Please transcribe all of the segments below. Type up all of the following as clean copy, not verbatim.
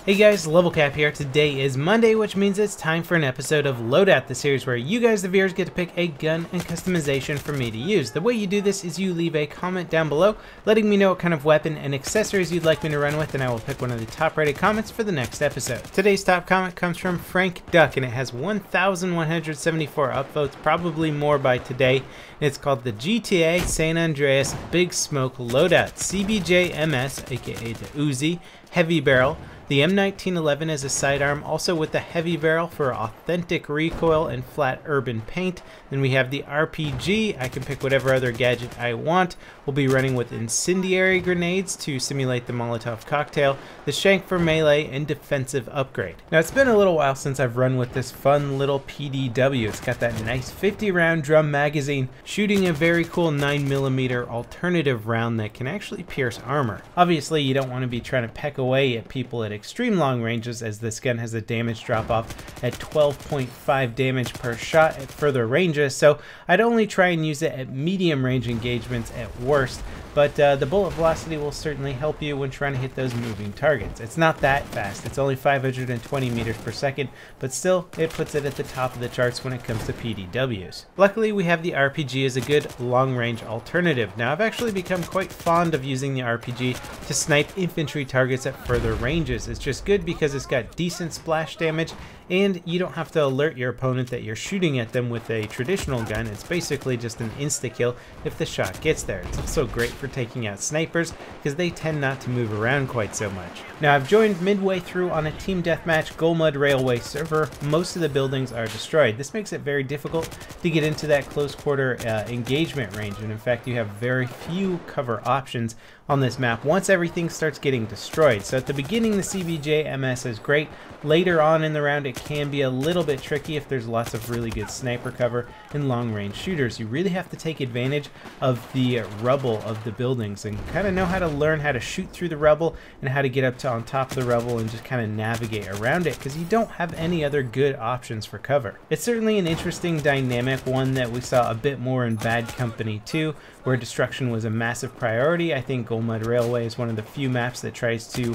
Hey guys, LevelCap here. Today is Monday, which means it's time for an episode of Loadout, the series where you guys, the viewers, get to pick a gun and customization for me to use. The way you do this is you leave a comment down below, letting me know what kind of weapon and accessories you'd like me to run with, and I will pick one of the top rated comments for the next episode. Today's top comment comes from Frank Duck, and it has 1,174 upvotes, probably more by today. And it's called the GTA San Andreas Big Smoke Loadout CBJ-MS, aka the Uzi, heavy barrel. The M1911 is a sidearm, also with the heavy barrel for authentic recoil and flat urban paint. Then we have the RPG. I can pick whatever other gadget I want. We'll be running with incendiary grenades to simulate the Molotov cocktail, the shank for melee, and defensive upgrade. Now it's been a little while since I've run with this fun little PDW. It's got that nice 50 round drum magazine, shooting a very cool 9mm alternative round that can actually pierce armor. Obviously you don't want to be trying to peck away at people at extreme long ranges, as this gun has a damage drop off at 12.5 damage per shot at further ranges, so I'd only try and use it at medium range engagements at worst, but the bullet velocity will certainly help you when trying to hit those moving targets. It's not that fast, it's only 520 meters per second, but still it puts it at the top of the charts when it comes to PDWs. Luckily we have the RPG as a good long range alternative. Now I've actually become quite fond of using the RPG to snipe infantry targets at further ranges. It's just good because it's got decent splash damage, and you don't have to alert your opponent that you're shooting at them with a traditional gun. It's basically just an insta-kill if the shot gets there. It's also great for taking out snipers because they tend not to move around quite so much. Now I've joined midway through on a team deathmatch Golmud Railway server. Most of the buildings are destroyed. This makes it very difficult to get into that close quarter engagement range, and in fact you have very few cover options on this map once everything starts getting destroyed. So at the beginning the CBJ-MS is great. Later on in the round it can be a little bit tricky if there's lots of really good sniper cover and long range shooters. You really have to take advantage of the rubble of the buildings and kind of know how to learn how to shoot through the rubble and how to get up to on top of the rubble and just kind of navigate around it, because you don't have any other good options for cover. It's certainly an interesting dynamic, one that we saw a bit more in Bad Company 2, where destruction was a massive priority. I think Golmud Railway is one of the few maps that tries to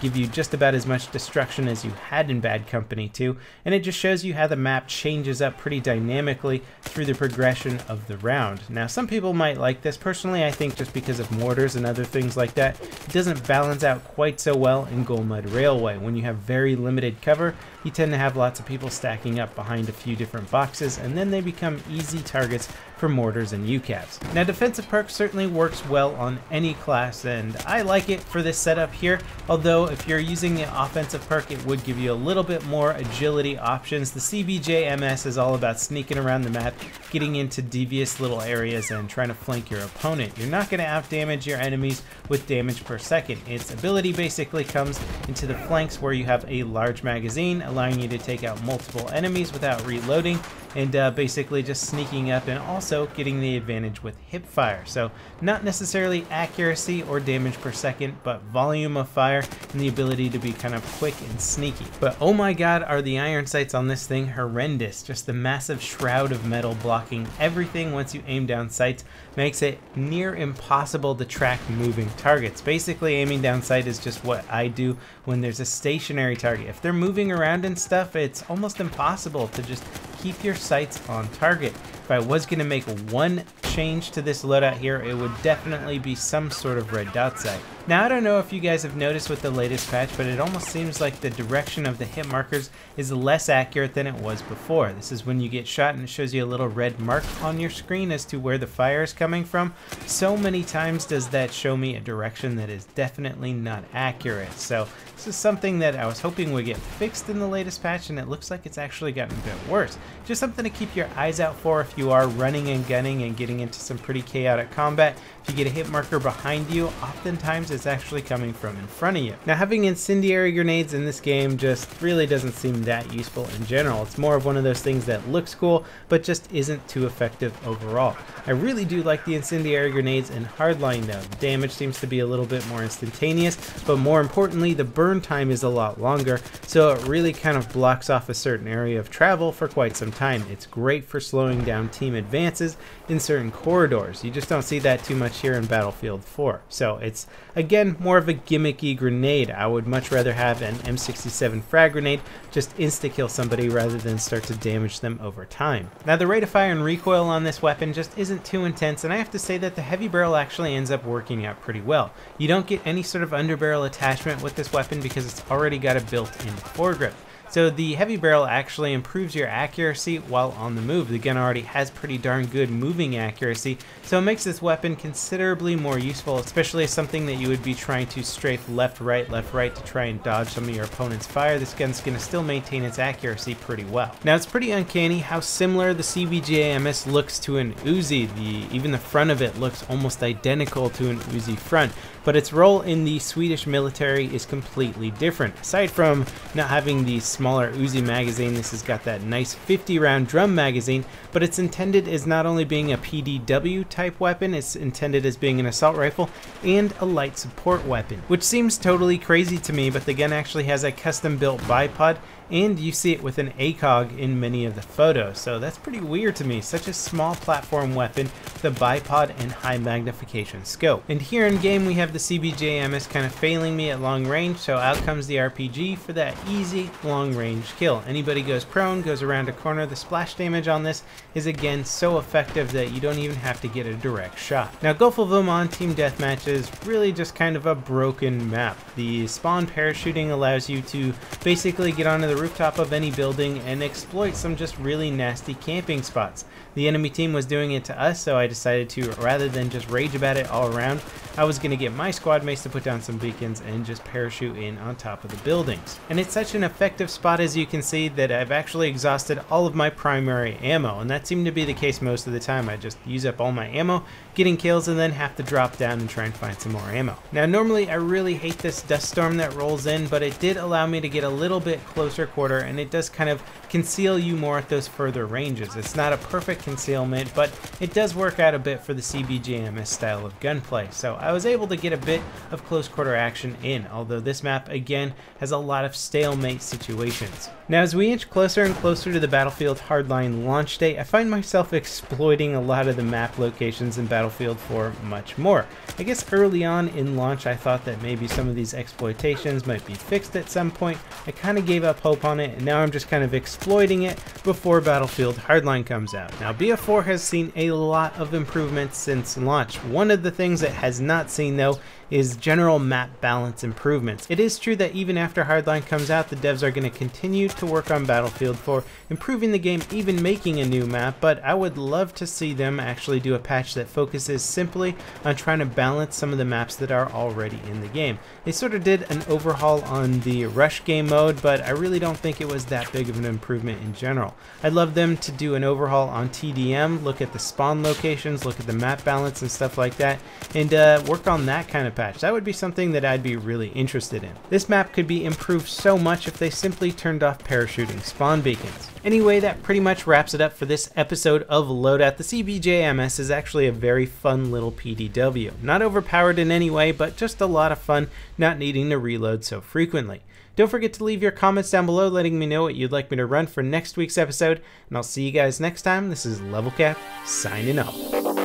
give you just about as much destruction as you had in Bad Company 2, and it just shows you how the map changes up pretty dynamically through the progression of the round. Now some people might like this. Personally I think just because of mortars and other things like that, it doesn't balance out quite so well in Golmud Railway. When you have very limited cover, you tend to have lots of people stacking up behind a few different boxes, and then they become easy targets for mortars and UCAVs. Now defensive perk certainly works well on any class, and I like it for this setup here, although if you're using the offensive perk it would give you a little bit more agility options. The CBJ-MS is all about sneaking around the map, getting into devious little areas and trying to flank your opponent. You're not going to outdamage your enemies with damage per second. Its ability basically comes into the flanks where you have a large magazine, allowing you to take out multiple enemies without reloading, and basically just sneaking up and also getting the advantage with hip fire. So not necessarily accuracy or damage per second, but volume of fire and the ability to be kind of quick and sneaky. But oh my god, are the iron sights on this thing horrendous. Just the massive shroud of metal blocking everything once you aim down sights makes it near impossible to track moving targets. Basically aiming down sight is just what I do when there's a stationary target. If they're moving around and stuff, it's almost impossible to just keep your sights on target. If I was going to make one change to this loadout here, it would definitely be some sort of red dot sight. Now I don't know if you guys have noticed with the latest patch, but it almost seems like the direction of the hit markers is less accurate than it was before. This is when you get shot and it shows you a little red mark on your screen as to where the fire is coming from. So many times does that show me a direction that is definitely not accurate. So this is something that I was hoping would get fixed in the latest patch, and it looks like it's actually gotten a bit worse. Just something to keep your eyes out for if you are running and gunning and getting into some pretty chaotic combat. If you get a hit marker behind you, oftentimes it's actually coming from in front of you. Now having incendiary grenades in this game just really doesn't seem that useful in general. It's more of one of those things that looks cool but just isn't too effective overall. I really do like the incendiary grenades in Hardline though. The damage seems to be a little bit more instantaneous, but more importantly the burst burn time is a lot longer, so it really kind of blocks off a certain area of travel for quite some time. It's great for slowing down team advances in certain corridors. You just don't see that too much here in Battlefield 4. So it's, again, more of a gimmicky grenade. I would much rather have an M67 frag grenade just insta-kill somebody rather than start to damage them over time. Now the rate of fire and recoil on this weapon just isn't too intense, and I have to say that the heavy barrel actually ends up working out pretty well. You don't get any sort of underbarrel attachment with this weapon because it's already got a built-in foregrip. So the heavy barrel actually improves your accuracy while on the move. The gun already has pretty darn good moving accuracy, so it makes this weapon considerably more useful, especially as something that you would be trying to strafe left, right to try and dodge some of your opponent's fire. This gun's going to still maintain its accuracy pretty well. Now it's pretty uncanny how similar the CBJ-MS looks to an Uzi. Even the front of it looks almost identical to an Uzi front, but its role in the Swedish military is completely different. Aside from not having the smaller Uzi magazine, this has got that nice 50 round drum magazine, but it's intended as not only being a PDW type weapon, it's intended as being an assault rifle and a light support weapon, which seems totally crazy to me, but the gun actually has a custom built bipod, and you see it with an ACOG in many of the photos, so that's pretty weird to me. Such a small platform weapon with a bipod and high magnification scope. And here in game we have the CBJ-MS kind of failing me at long range, so out comes the RPG for that easy long range kill. Anybody goes prone, goes around a corner, the splash damage on this is again so effective that you don't even have to get a direct shot. Now Gulf of Oman Team Deathmatch is really just kind of a broken map. The spawn parachuting allows you to basically get onto the rooftop of any building and exploit some just really nasty camping spots. The enemy team was doing it to us, so I decided to, rather than just rage about it all around, I was going to get my squad mates to put down some beacons and just parachute in on top of the buildings. And it's such an effective spot, as you can see, that I've actually exhausted all of my primary ammo, and that seemed to be the case most of the time. I just use up all my ammo, getting kills, and then have to drop down and try and find some more ammo. Now normally I really hate this dust storm that rolls in, but it did allow me to get a little bit closer quarter, and it does kind of conceal you more at those further ranges. It's not a perfect concealment, but it does work out a bit for the CBJ-MS style of gunplay, so I was able to get a bit of close quarter action in, although this map again has a lot of stalemate situations. Now as we inch closer and closer to the Battlefield Hardline launch date, I find myself exploiting a lot of the map locations in Battlefield 4 much more. I guess early on in launch I thought that maybe some of these exploitations might be fixed at some point. I kind of gave up hope on it, and now I'm just kind of exploiting it before Battlefield Hardline comes out. Now BF4 has seen a lot of improvements since launch. One of the things it has not seen though is general map balance improvements. It is true that even after Hardline comes out, the devs are going to continue to work on Battlefield 4, improving the game, even making a new map, but I would love to see them actually do a patch that focuses simply on trying to balance some of the maps that are already in the game. They sort of did an overhaul on the rush game mode, but I really don't think it was that big of an improvement in general. I'd love them to do an overhaul on TDM, look at the spawn locations, look at the map balance and stuff like that, and work on that kind of patch. That would be something that I'd be really interested in. This map could be improved so much if they simply turned off parachuting spawn beacons. Anyway, that pretty much wraps it up for this episode of Loadout. The CBJ-MS is actually a very fun little PDW. Not overpowered in any way, but just a lot of fun not needing to reload so frequently. Don't forget to leave your comments down below letting me know what you'd like me to run for next week's episode, and I'll see you guys next time. This is LevelCap signing off.